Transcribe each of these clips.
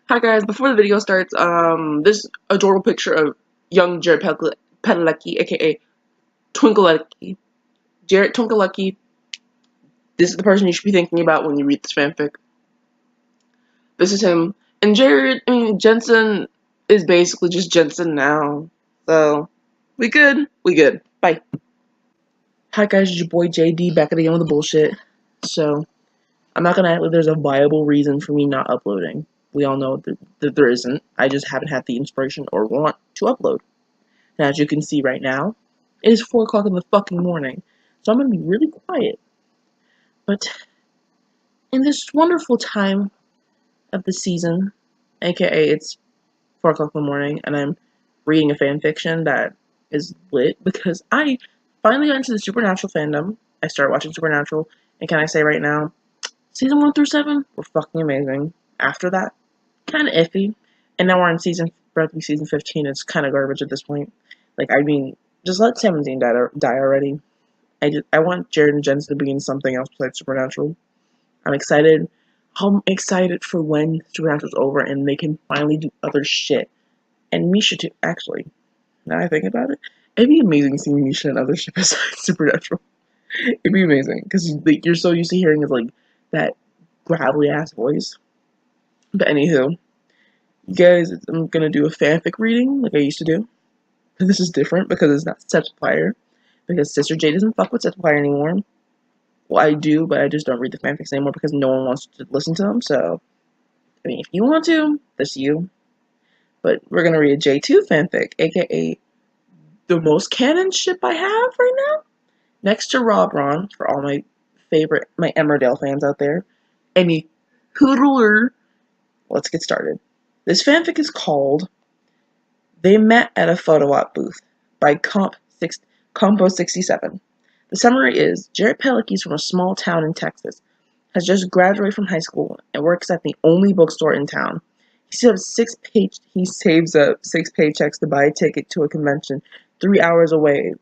Hi guys, before the video starts, this adorable picture of young Jared Padalecki, aka Twinklelecki. Jared Twinklelecki, this is the person you should be thinking about when you read this fanfic. This is him. And Jared, Jensen is basically just Jensen now. So, we good? We good. Bye. Hi guys, it's your boy JD back again with the bullshit. So, I'm not gonna act like there's a viable reason for me not uploading. We all know that there isn't. I just haven't had the inspiration or want to upload. And as you can see right now, it is 4 o'clock in the fucking morning. So I'm going to be really quiet. But in this wonderful time of the season, aka it's 4 o'clock in the morning, and I'm reading a fan fiction that is lit because I finally got into the Supernatural fandom. I started watching Supernatural, and can I say right now, season 1 through 7 were fucking amazing. After that, kind of iffy. And now we're in season 15. It's kind of garbage at this point. Just let 17 die already. I want Jared and Jensen to be in something else besides Supernatural. I'm excited. I'm excited for when Supernatural's over and they can finally do other shit. And Misha too, actually. Now I think about it, it'd be amazing seeing Misha and other shit besides Supernatural. It'd be amazing because you're so used to hearing that gravelly ass voice. But anywho, you guys, I'm gonna do a fanfic reading like I used to do. This is different because it's not Septifier. Because Sister Jade doesn't fuck with Septifier anymore. Well, I do, but I just don't read the fanfics anymore because no one wants to listen to them. So, if you want to, that's you. But we're gonna read a J2 fanfic, aka the most canon ship I have right now. Next to Rob Ron, for all my Emmerdale fans out there. Any hoodler. Let's get started. This fanfic is called They Met at a Photo Op Booth by Compo67. The summary is, Jared Padalecki is from a small town in Texas, has just graduated from high school, and works at the only bookstore in town. He saves up 6 paychecks to buy a ticket to a convention 3 hours away,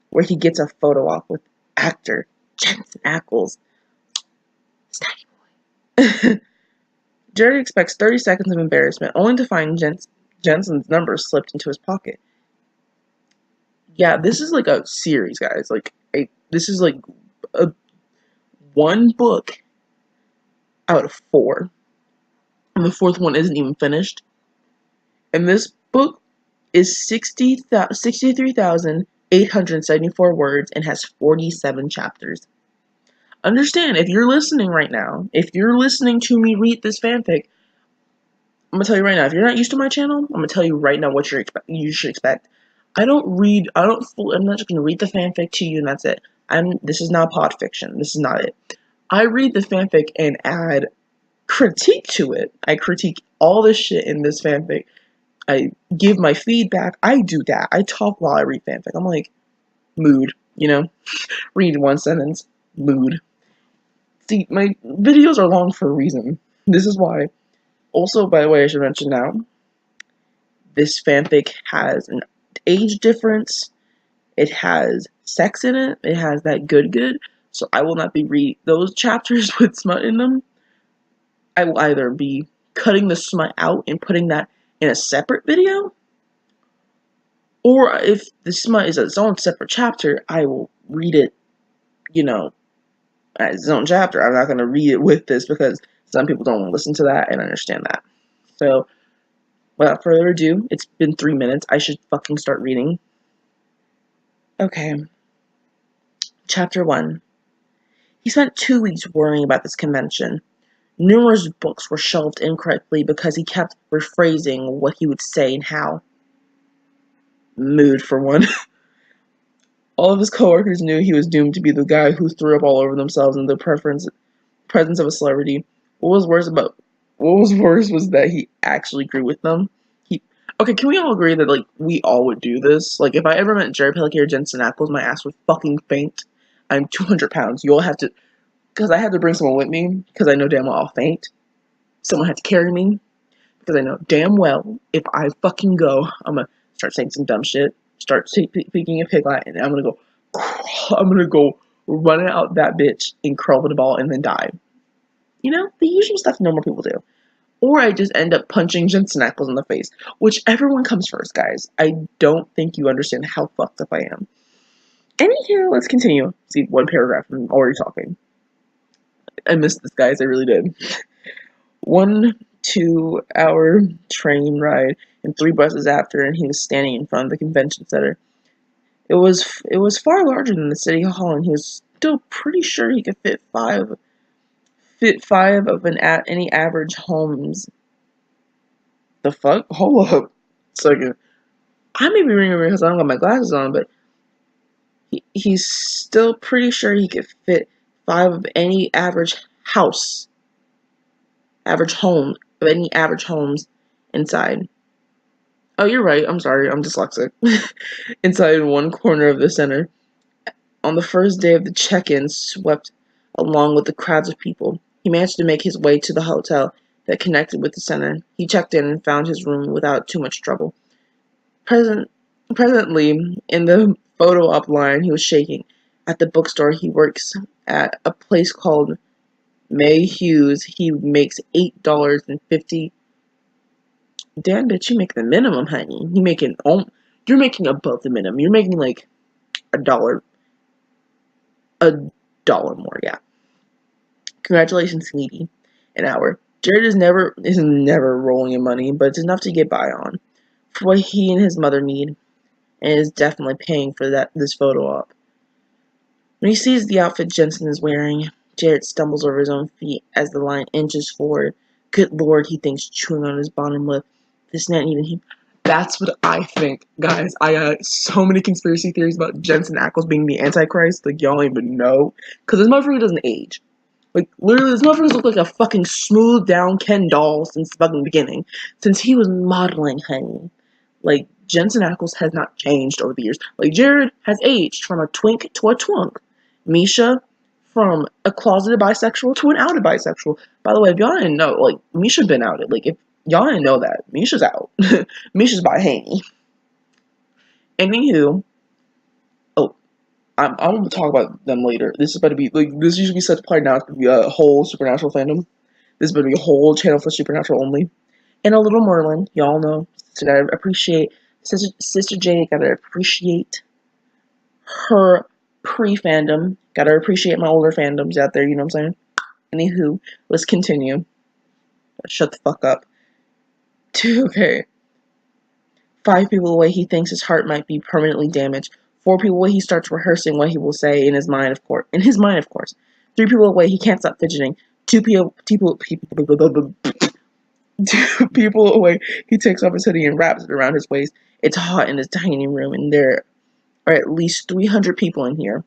where he gets a photo op with actor Jensen Ackles. Snaggy boy. Jared expects 30 seconds of embarrassment, only to find Jensen's number slipped into his pocket. Yeah, this is like a series, guys. This is like a 1 book out of 4. And the 4th one isn't even finished. And this book is 63,874 words and has 47 chapters. Understand, if you're listening right now, if you're listening to me read this fanfic, I'm gonna tell you right now, if you're not used to my channel, I'm gonna tell you right now what you should expect. I'm not just gonna read the fanfic to you and that's it. This is not pod fiction. This is not it. I read the fanfic and add critique to it. I critique all this shit in this fanfic. I give my feedback. I do that. I talk while I read fanfic. I'm like, mood, read 1 sentence, mood. See, my videos are long for a reason. This is why. Also, by the way, I should mention now, this fanfic has an age difference. It has sex in it. It has that good. So I will not be reading those chapters with smut in them. I will either be cutting the smut out and putting that in a separate video, or if the smut is its own separate chapter, I will read it, as its own chapter. I'm not going to read it with this because some people don't want to listen to that, and I understand that. So, without further ado, it's been 3 minutes. I should fucking start reading. Okay. Chapter 1. He spent 2 weeks worrying about this convention. Numerous books were shelved incorrectly because he kept rephrasing what he would say and how. Mood, for one. All of his coworkers knew he was doomed to be the guy who threw up all over themselves in the presence of a celebrity. What was worse was that he actually agreed with them. Okay, can we all agree that, we all would do this? If I ever met Jared Padalecki or Jensen Ackles, my ass would fucking faint. I'm 200 pounds. You'll have to... Because I had to bring someone with me, because I know damn well I'll faint. Someone had to carry me, because I know damn well if I fucking go, I'm gonna start saying some dumb shit, start speaking a pig line, and I'm gonna go run out that bitch and curl with a ball and then die. The usual stuff normal people do. or I just end up punching Jensen Ackles in the face. Whichever one comes first, guys. I don't think you understand how fucked up I am. Anywho, let's continue. See, one paragraph, I'm already talking. I missed this, guys, I really did. 1 2 hour train ride and 3 buses after, and he was standing in front of the convention center. It was far larger than the city hall, and he was still pretty sure he could fit five of any average homes. The fuck? Hold up a second. I may be reading it because I don't got my glasses on, but he's still pretty sure he could fit 5 of any average homes inside. Oh, you're right. I'm sorry. I'm dyslexic. Inside one corner of the center. On the first day of the check-in, swept along with the crowds of people, he managed to make his way to the hotel that connected with the center. He checked in and found his room without too much trouble. Presently, in the photo op line, he was shaking. At the bookstore he works at, a place called May Hughes, he makes $8.50. Damn, bitch, you make the minimum, honey. You're making above the minimum. You're making like $1 more, yeah. Congratulations, sweetie. An hour. Jared is never rolling in money, but it's enough to get by on. For what he and his mother need, and is definitely paying for this photo op. When he sees the outfit Jensen is wearing, Jared stumbles over his own feet as the line inches forward. Good lord, he thinks, chewing on his bottom lip. This not even him. That's what I think, guys. I got so many conspiracy theories about Jensen Ackles being the Antichrist, like y'all don't even know. Because this motherfucker doesn't age. Like, literally, this motherfucker's looked like a fucking smoothed down Ken doll since the fucking beginning. Since he was modeling, honey. Like, Jensen Ackles has not changed over the years. Like, Jared has aged from a twink to a twunk. Misha, from a closeted bisexual to an outed bisexual. By the way, if y'all didn't know, like, Misha been outed. Like, if y'all didn't know that, Misha's out. Misha's by Haney. Anywho, I'm going to talk about them later. This is about to be, like, this usually set to play now. It's going to be a whole Supernatural fandom. This is going to be a whole channel for Supernatural only. And a little Merlin, y'all know. So gotta appreciate Sister Jade, gotta appreciate her pre-fandom. Gotta appreciate my older fandoms out there, you know what I'm saying? Anywho, let's continue. Shut the fuck up. Okay. 5 people away, he thinks his heart might be permanently damaged. 4 people away, he starts rehearsing what he will say in his mind, of course. 3 people away, he can't stop fidgeting. 2 people away, he takes off his hoodie and wraps it around his waist. It's hot in his tiny room, and there are at least 300 people in here.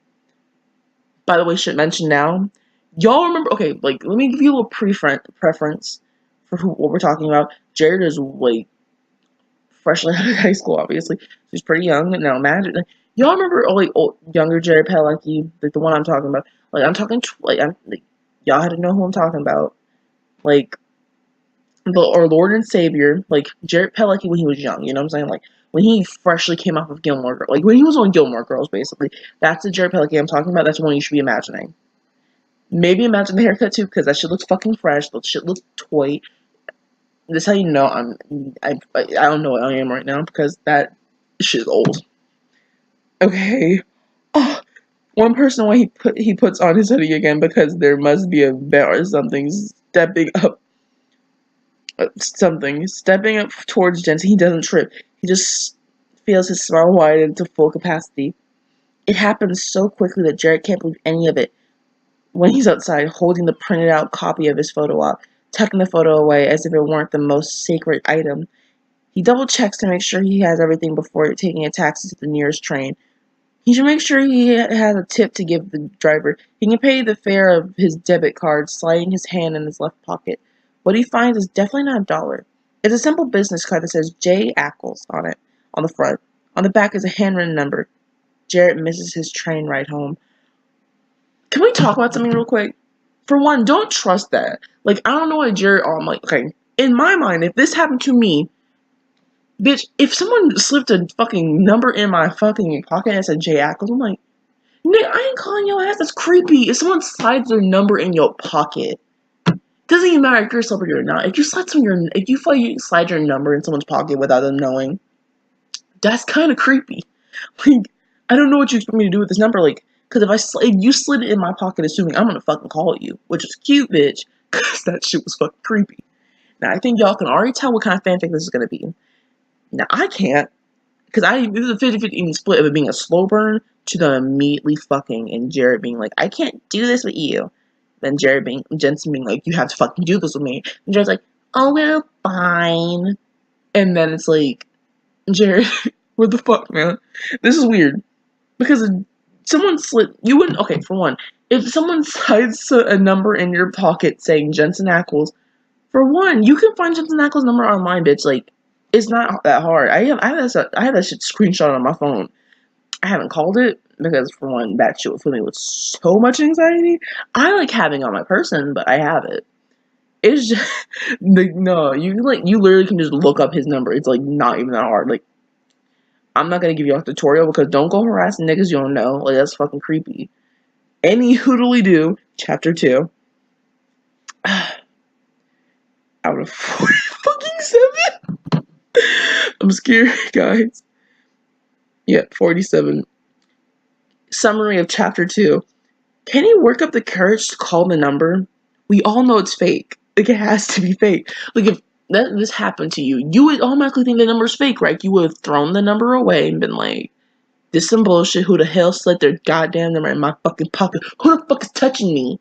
By the way, should mention now, y'all remember, okay, like, let me give you a little preference for what we're talking about. Jared is, like, freshly out of high school, obviously. He's pretty young. Now, imagine, y'all remember, younger Jared Padalecki, like, the one I'm talking about? Like, I'm talking, y'all had to know who I'm talking about. Like, our Lord and Savior, like, Jared Padalecki when he was young, you know what I'm saying? Like, when he freshly came off of Gilmore Girls, like, when he was on Gilmore Girls, basically. That's the Jared Padalecki I'm talking about. That's the one you should be imagining. Maybe imagine the haircut, too, because that shit looks fucking fresh. That shit looks toy. This is how you know I don't know what I am right now, because that shit is old. Okay. Oh, one person when he puts on his hoodie again because there must be a bet or something stepping up towards Jensen. He doesn't trip. He just feels his smile widen to full capacity. It happens so quickly that Jared can't believe any of it. When he's outside, holding the printed out copy of his photo op, tucking the photo away as if it weren't the most sacred item, he double checks to make sure he has everything before taking a taxi to the nearest train. He should make sure he has a tip to give the driver. He can pay the fare of his debit card, sliding his hand in his left pocket. What he finds is definitely not $1. It's a simple business card that says J. Ackles on it, on the front. On the back is a handwritten number. Jared misses his train ride home. Can we talk about something real quick? For one, don't trust that. Like, I don't know what Jared, like, okay, in my mind, if this happened to me, bitch, if someone slipped a fucking number in my fucking pocket and said J. Ackles, I'm like, nigga, I ain't calling your ass. That's creepy. If someone slides their number in your pocket, doesn't even matter if you're a celebrity or not. If you slide your number in someone's pocket without them knowing, that's kind of creepy. Like, I don't know what you expect me to do with this number. Like, because if you slid it in my pocket, assuming I'm gonna fucking call you, which is cute, bitch, because that shit was fucking creepy. Now I think y'all can already tell what kind of fanfic this is gonna be. Now I can't, because this is a 50-50 split of it being a slow burn to them immediately fucking and Jared being like, I can't do this with you. Then Jensen being like, you have to fucking do this with me. And Jared's like, oh well, fine. And then it's like, Jared, what the fuck, man? This is weird. Because someone you wouldn't, okay, for one, if someone slides a number in your pocket saying Jensen Ackles, for one, you can find Jensen Ackles' number online, bitch. Like, it's not that hard. I have that shit screenshot on my phone. I haven't called it because, for one, that shit would fill me with so much anxiety. I like having it on my person, but I have it. It's just like, no, you literally can just look up his number. It's like not even that hard. Like, I'm not gonna give you a tutorial because don't go harassing niggas you don't know. Like, that's fucking creepy. Any hoodly do, chapter 2. Out of 40 fucking 7. I'm scared, guys. Yeah, 47. Summary of chapter 2. Can he work up the courage to call the number? We all know it's fake. Like, it has to be fake. Like, if this happened to you, you would automatically think the number's fake, right? You would have thrown the number away and been like, this some bullshit. Who the hell slid their goddamn number in my fucking pocket? Who the fuck is touching me?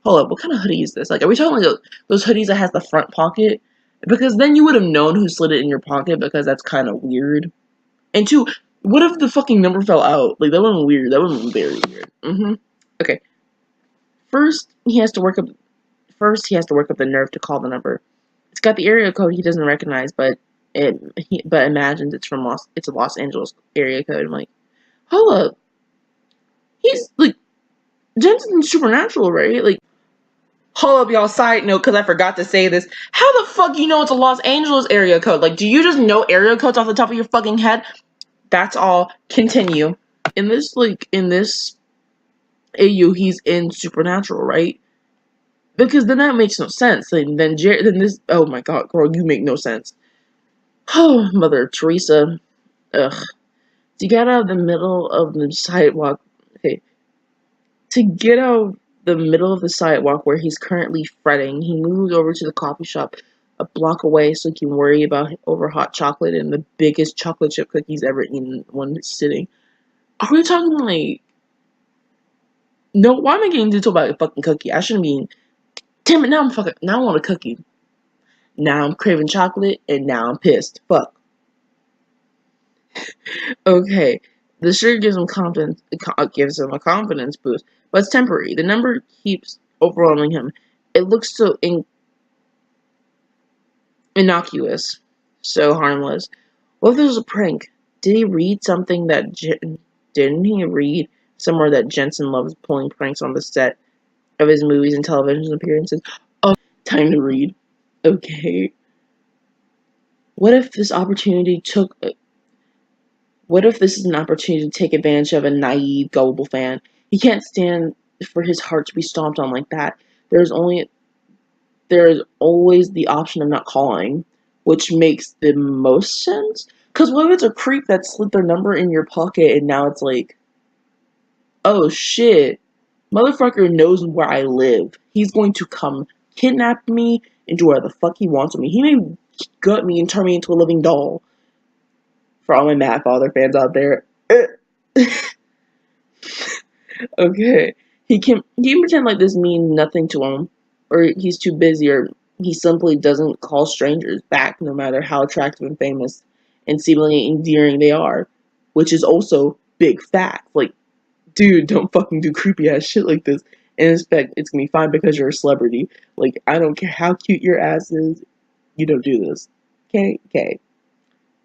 Hold up, what kind of hoodie is this? Like, are we talking like those hoodies that has the front pocket? Because then you would have known who slid it in your pocket, because that's kind of weird. And two, what if the fucking number fell out? Like, that would have been weird. That would have been very weird. Okay. First, he has to work up the nerve to call the number. It's got the area code he doesn't recognize, but imagines it's a Los Angeles area code. I'm like, hold up. He's like, Jensen's supernatural, right? Like, hold up, y'all. Side note, because I forgot to say this. How the fuck you know it's a Los Angeles area code? Like, do you just know area codes off the top of your fucking head? That's all. Continue. In this AU, he's in supernatural, right? Because then that makes no sense. And then oh my god, girl, you make no sense. Oh, Mother Teresa. Ugh. To get out of the middle of the sidewalk, okay. To get out the middle of the sidewalk where he's currently fretting, he moves over to the coffee shop a block away so he can worry about over hot chocolate and the biggest chocolate chip cookies ever eaten in one sitting. Are we talking like... No, why am I getting into about a fucking cookie? I shouldn't be... Damn it, now I want a cookie. Now I'm craving chocolate, and now I'm pissed. Fuck. Okay. The sugar gives him a confidence boost, but it's temporary. The number keeps overwhelming him. It looks so innocuous, so harmless. What if this was a prank? Did he read something that didn't he read somewhere that Jensen loves pulling pranks on the set of his movies and television appearances? Oh, time to read. Okay. What if this is an opportunity to take advantage of a naive, gullible fan? He can't stand for his heart to be stomped on like that. There is always the option of not calling, which makes the most sense. Because what if it's a creep that slid their number in your pocket and now it's like, oh shit, motherfucker knows where I live. He's going to come kidnap me and do whatever the fuck he wants with me. He may gut me and turn me into a living doll. For all my Mad Father fans out there. Okay. He can pretend like this means nothing to him, or he's too busy, or he simply doesn't call strangers back no matter how attractive and famous and seemingly endearing they are, which is also big fact. Like, dude, don't fucking do creepy ass shit like this. And in fact, it's gonna be fine because you're a celebrity. Like, I don't care how cute your ass is, you don't do this. Okay.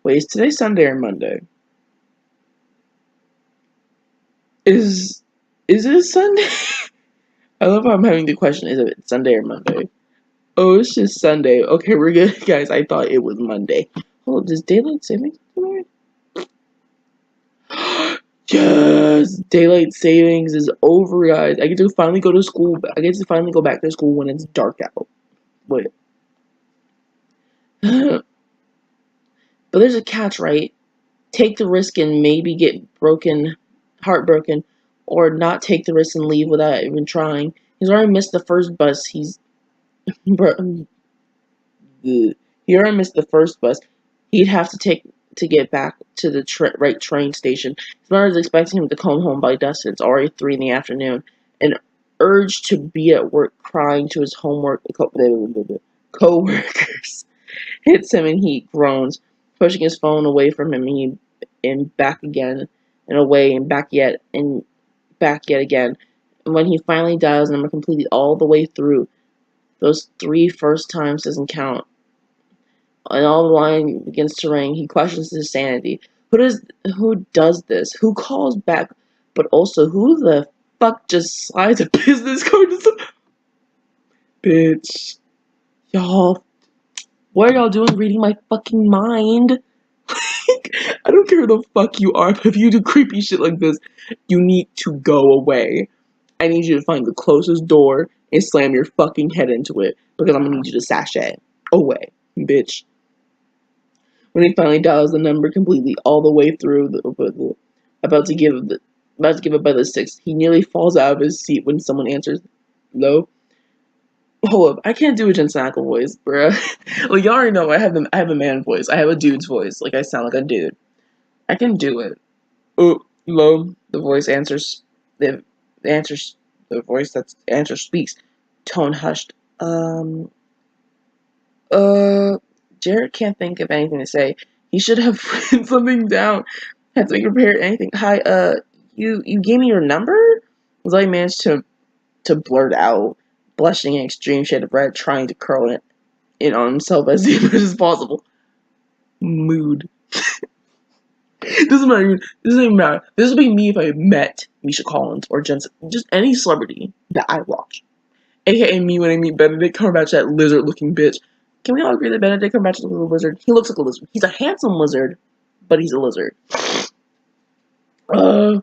Wait, is today Sunday or Monday? Is it Sunday? I love how I'm having the question, is it Sunday or Monday? Oh, it's just Sunday. Okay, we're good, guys. I thought it was Monday. Hold on, does daylight savings tonight? Yes! Daylight savings is over, guys. I get to finally go to school. I get to finally go back to school when it's dark out. Wait. But there's a catch, right? Take the risk and maybe get heartbroken, or not take the risk and leave without even trying. He's already missed the first bus. He already missed the first bus. He'd have to take to get back to the right train station. His mother is expecting him to come home by dusk. It's already 3 in the afternoon. An urge to be at work, crying to his co-workers hits him, and he groans, pushing his phone away from him, and back again, and away, and back yet again. And when he finally dials the number completely all the way through, those 3 first times doesn't count. And all the line begins to ring. He questions his sanity. Who does this? Who calls back? But also, who the fuck just slides a business card to some bitch? Y'all, what are y'all doing reading my fucking mind? I don't care who the fuck you are, but if you do creepy shit like this, you need to go away. I need you to find the closest door and slam your fucking head into it, because I'm gonna need you to sashay away, bitch. When he finally dials the number completely all the way through, about to give up by the 6th, he nearly falls out of his seat when someone answers. Hello? Hold up, I can't do a Jensen Ackles voice, bruh. Like, y'all already know I have a man voice. I have a dude's voice. Like, I sound like a dude. I can do it. Oh, hello. The voice answers. The voice that answers speaks. Tone hushed. Jared can't think of anything to say. He should have written something down. Had to be prepared. Anything. Hi, you gave me your number? Was I managed to blurt out, blushing an extreme shade of red, trying to curl it in on himself as much as possible. Mood. Doesn't matter. Doesn't even matter. This would be me if I met Misha Collins or Jensen, just any celebrity that I watch. AKA me when I meet Benedict Cumberbatch, that lizard-looking bitch. Can we all agree that Benedict Cumberbatch is a little lizard? He looks like a lizard. He's a handsome lizard, but he's a lizard. Okay.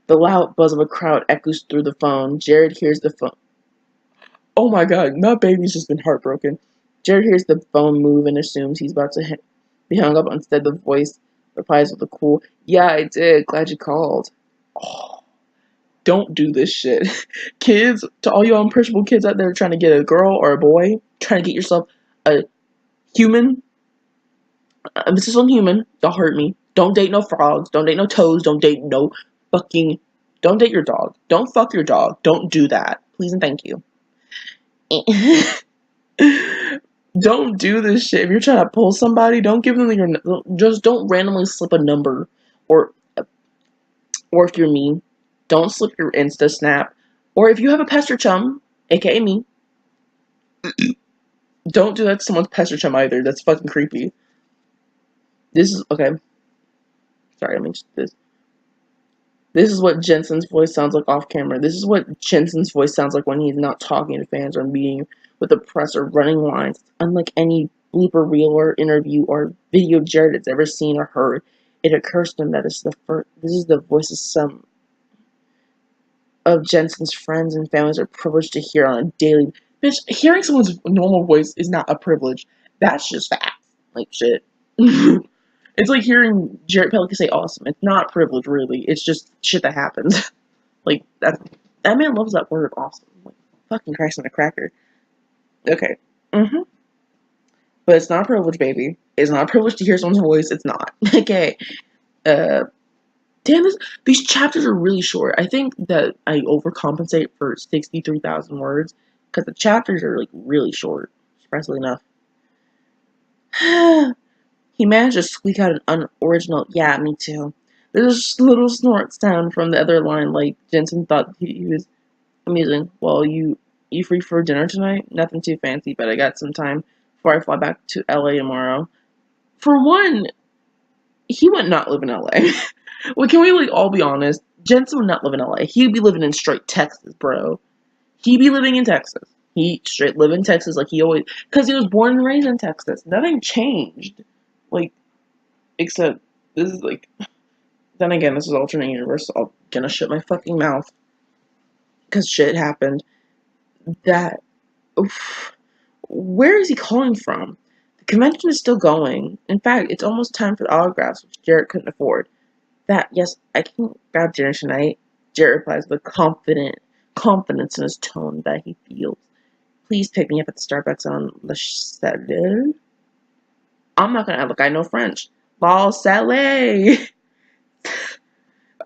The loud buzz of a crowd echoes through the phone. Jared hears the phone. Oh my god, my baby's just been heartbroken. Jared hears the phone move and assumes he's about to be hung up. Instead, the voice replies with a cool, "Yeah, I did. Glad you called." Oh, don't do this shit. Kids, to all you impressionable kids out there trying to get a girl or a boy, trying to get yourself a human. This is on human. Don't hurt me. Don't date no frogs. Don't date no toads. Don't date no fucking. Don't date your dog. Don't fuck your dog. Don't do that. Please and thank you. Don't do this shit. If you're trying to pull somebody, don't give them your. Just don't randomly slip a number, or if you're me, don't slip your Insta snap, or if you have a pester chum, aka me, don't do that to someone's pester chum either. That's fucking creepy. This is okay. Sorry, let me just this. This is what Jensen's voice sounds like off camera. This is what Jensen's voice sounds like when he's not talking to fans or meeting with the press or running lines. Unlike any blooper reel or interview or video Jared has ever seen or heard, it occurs to him that this is the voice of some of Jensen's friends and families are privileged to hear on a daily. Bitch, hearing someone's normal voice is not a privilege. That's just facts. Like shit. It's like hearing Jared Pelican say awesome. It's not privilege, really. It's just shit that happens. Like, that man loves that word, awesome. Like, fucking Christ on a cracker. Okay. But it's not a privilege, baby. It's not a privilege to hear someone's voice. It's not. Okay. Damn, these chapters are really short. I think that I overcompensate for 63,000 words, because the chapters are, like, really short. Surprisingly enough. He managed to squeak out an unoriginal, "Yeah, me too." There's a little snort sound from the other line, like Jensen thought he was amusing. "Well, you free for dinner tonight? Nothing too fancy, but I got some time before I fly back to LA tomorrow." For one, he would not live in LA. Well, can we, like, all be honest? Jensen would not live in LA. He'd be living in straight Texas, bro. He'd be living in Texas. He straight live in Texas like he always, because he was born and raised in Texas. Nothing changed. Like, except, this is like, then again, this is alternate universe, so I'm gonna shut my fucking mouth. Because shit happened. That Oof. Where is he calling from? The convention is still going. In fact, it's almost time for the autographs, which Jared couldn't afford. That, yes, I can grab dinner tonight. Jared replies with confidence in his tone that he feels. Please pick me up at the Starbucks on the Saturday. I'm not gonna act like I know French. Ball Salé!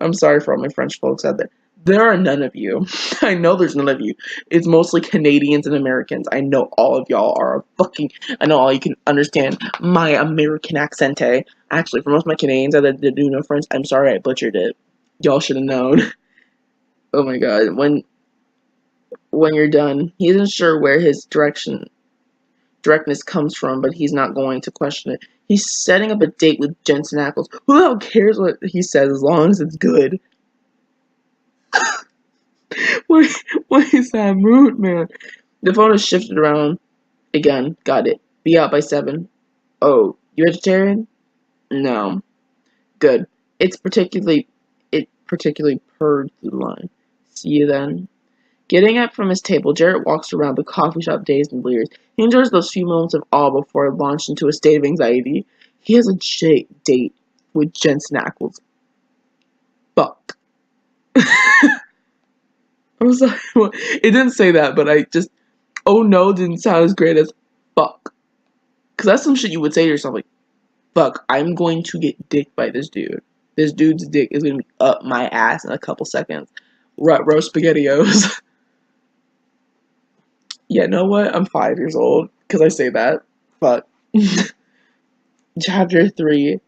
I'm sorry for all my French folks out there. There are none of you. I know there's none of you. It's mostly Canadians and Americans. I know all of y'all are fucking. I know all you can understand my American accent. Actually, for most of my Canadians that do know French, I'm sorry I butchered it. Y'all should have known. Oh my god. When you're done, he isn't sure where his directness comes from, but he's not going to question it. He's setting up a date with Jensen Ackles. Who the hell cares what he says as long as it's good? Why, why is that mood, man? The phone is shifted around again. Got it. Be out by 7. Oh, you vegetarian? No. Good. It particularly purred through the line. See you then. Getting up from his table, Jarrett walks around the coffee shop dazed and blears. He enjoys those few moments of awe before he launches into a state of anxiety. He has a date with Jensen Ackles. Fuck. I was like, well, it didn't say that, but oh no didn't sound as great as fuck. Because that's some shit you would say to yourself, like, fuck, I'm going to get dicked by this dude. This dude's dick is going to be up my ass in a couple seconds. Roast SpaghettiOs. Yeah, know what? I'm 5 years old because I say that. Fuck. Chapter 3.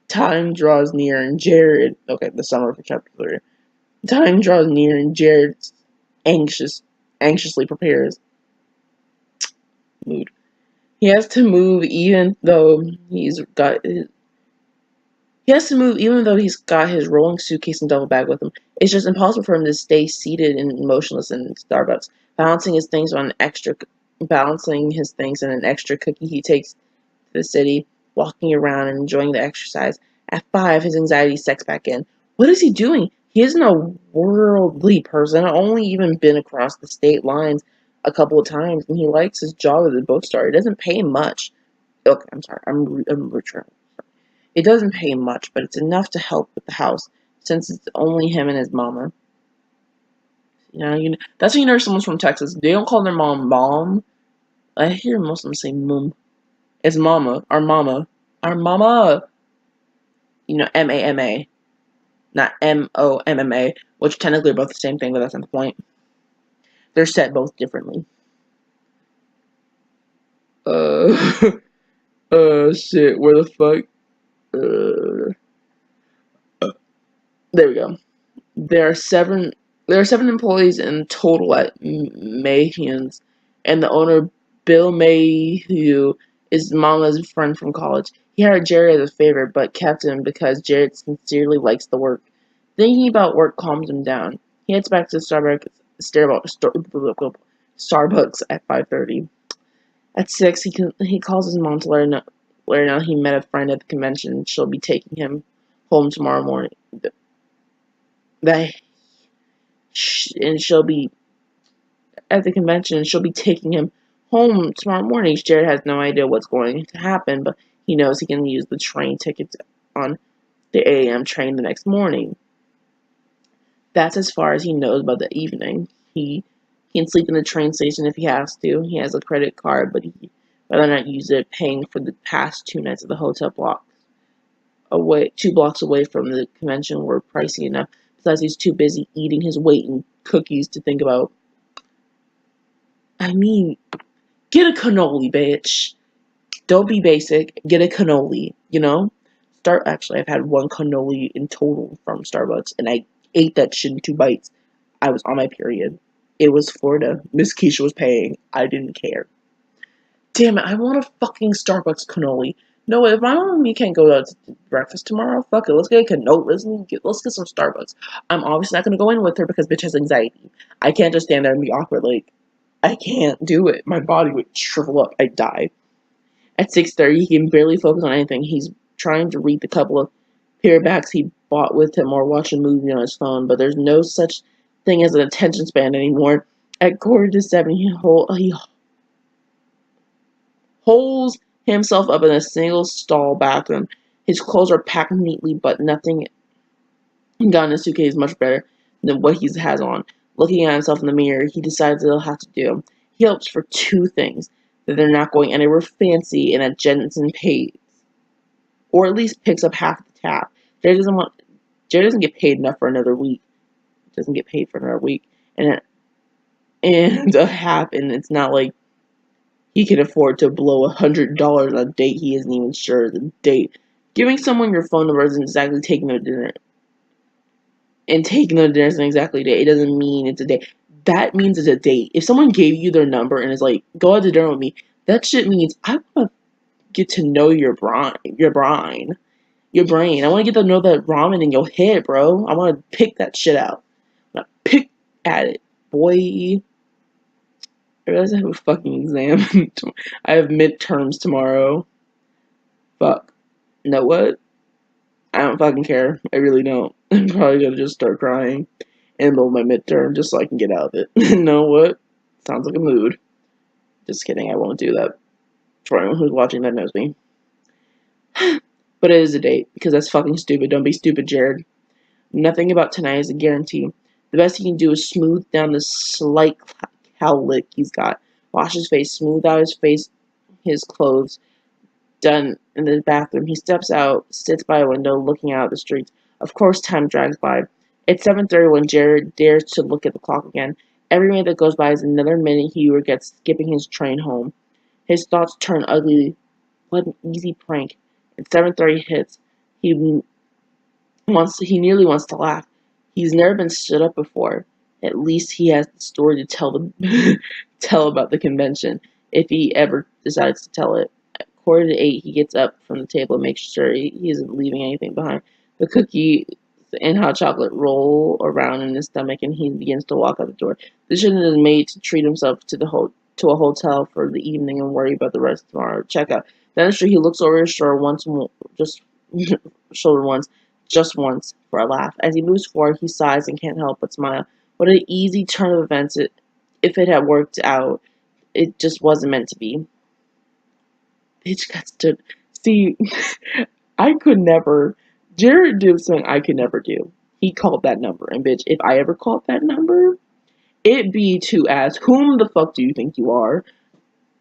Time draws near and Jared. Okay, the summary for chapter 3. Time draws near and Jared anxiously prepares. Mood. He has to move even though he's got his rolling suitcase and duffel bag with him. It's just impossible for him to stay seated and motionless in Starbucks, balancing his things in an extra cookie he takes to the city, walking around and enjoying the exercise. At 5, his anxiety sets back in. What is he doing? He isn't a worldly person. Only even been across the state lines a couple of times, and he likes his job at the bookstore. It doesn't pay much. Okay, I'm sorry. I'm returning. It doesn't pay much, but it's enough to help with the house, since it's only him and his mama. That's when you know someone's from Texas. They don't call their mom mom. I hear most of them say mum. It's mama. Our mama. Our mama. M-A-M-A. Not M-O-M-M-A, which technically are both the same thing, but that's not the point. They're said both differently. Shit, where the fuck? There we go. There are seven employees in total at Mayhew's, and the owner, Bill Mayhew, is Mama's friend from college. He hired Jerry as a favor, but kept him because Jared sincerely likes the work. Thinking about work calms him down. He heads back to the Starbucks at 5:30. At 6, he calls his mom to let her know he met a friend at the convention. She'll be taking him home tomorrow morning. And she'll be at the convention, and she'll be taking him home tomorrow morning. Jared has no idea what's going to happen, but he knows he can use the train tickets on the AM train the next morning. That's as far as he knows about the evening. He can sleep in the train station if he has to. He has a credit card, but he'd rather not use it, paying for the past 2 nights at the hotel block. 2 blocks away from the convention were pricey enough. Besides, he's too busy eating his weight in cookies to think about. I mean, get a cannoli, bitch. Don't be basic. Get a cannoli, Actually, I've had 1 cannoli in total from Starbucks, and I ate that shit in 2 bites. I was on my period. It was Florida. Miss Keisha was paying. I didn't care. Damn it, I want a fucking Starbucks cannoli. No, if my mom and me can't go out to breakfast tomorrow, fuck it. Let's get a cannoli. Let's get some Starbucks. I'm obviously not going to go in with her because bitch has anxiety. I can't just stand there and be awkward. Like, I can't do it. My body would shrivel up. I'd die. At 6:30, he can barely focus on anything. He's trying to read the couple of paperbacks he bought with him or watch a movie on his phone, but there's no such thing as an attention span anymore. At 6:45, holes himself up in a single stall bathroom. His clothes are packed neatly, but nothing got in his suitcase much better than what he has on. Looking at himself in the mirror, he decides he'll have to do. He hopes for two things: that they're not going anywhere fancy and that Jensen pays, or at least picks up half the tab. Jared doesn't get paid enough for another week. Doesn't get paid for another week and a half, and it's not like he can afford to blow $100 on a date he isn't even sure is a date. Giving someone your phone number isn't exactly taking them to dinner. And taking them to dinner isn't exactly a date. It doesn't mean it's a date. That means it's a date. If someone gave you their number and is like, go out to dinner with me, that shit means I want to get to know your brain. I want to get to know that ramen in your head, bro. I want to pick that shit out. I want to pick at it, boy. I realize I have a fucking exam. I have midterms tomorrow. Fuck. You know what? I don't fucking care. I really don't. I'm probably gonna just start crying in the middle of my midterm just so I can get out of it. You know what? Sounds like a mood. Just kidding, I won't do that. For anyone who's watching that knows me. But it is a date, because that's fucking stupid. Don't be stupid, Jared. Nothing about tonight is a guarantee. The best he can do is smooth down the slight cowlick he's got. Wash his face, smooth out his face, his clothes. Done in the bathroom. He steps out, sits by a window, looking out at the streets. Of course, time drags by. It's 7:30 when Jared dares to look at the clock again. Every minute that goes by is another minute he regrets skipping his train home. His thoughts turn ugly. What an easy prank. And 7:30 hits. He nearly wants to laugh. He's never been stood up before. At least he has the story to tell about the convention, if he ever decides to tell it. At 7:45, he gets up from the table and makes sure he isn't leaving anything behind. The cookie and hot chocolate roll around in his stomach, and he begins to walk out the door. The decision is made to treat himself to a hotel for the evening and worry about the rest tomorrow. Check out. Down the street, he looks over his shoulder just once, for a laugh. As he moves forward, he sighs and can't help but smile. What an easy turn of events if it had worked out. It just wasn't meant to be. Bitch got stood. See, I could never. Jared did something I could never do. He called that number, and bitch, if I ever called that number, it'd be to ask, whom the fuck do you think you are?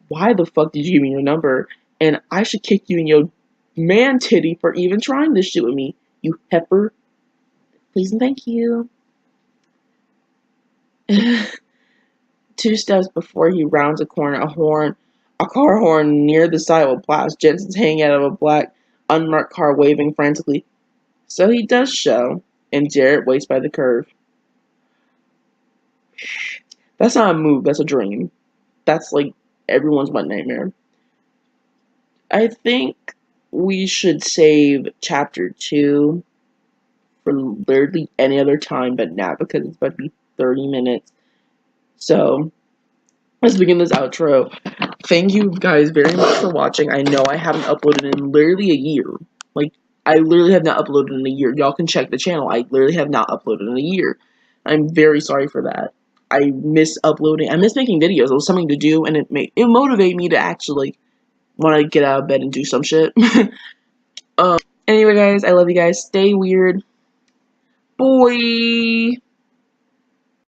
Why the fuck did you give me your number? And I should kick you in your man titty for even trying this shit with me, you heifer. Please and thank you. 2 steps before he rounds a corner, a car horn near the sidewalk blast. Jensen's hanging out of a black, unmarked car, waving frantically. So he does show, and Jared waits by the curve. That's not a move, that's a dream. That's like everyone's wet nightmare. I think we should save chapter 2 for literally any other time but now, because it's about to be 30 minutes. So, let's begin this outro. Thank you guys very much for watching. I know I haven't uploaded in literally a year. Like, I literally have not uploaded in a year. Y'all can check the channel. I literally have not uploaded in a year. I'm very sorry for that. I miss uploading. I miss making videos. It was something to do, and it motivated me to actually want to get out of bed and do some shit. Anyway, guys, I love you guys. Stay weird. Boy.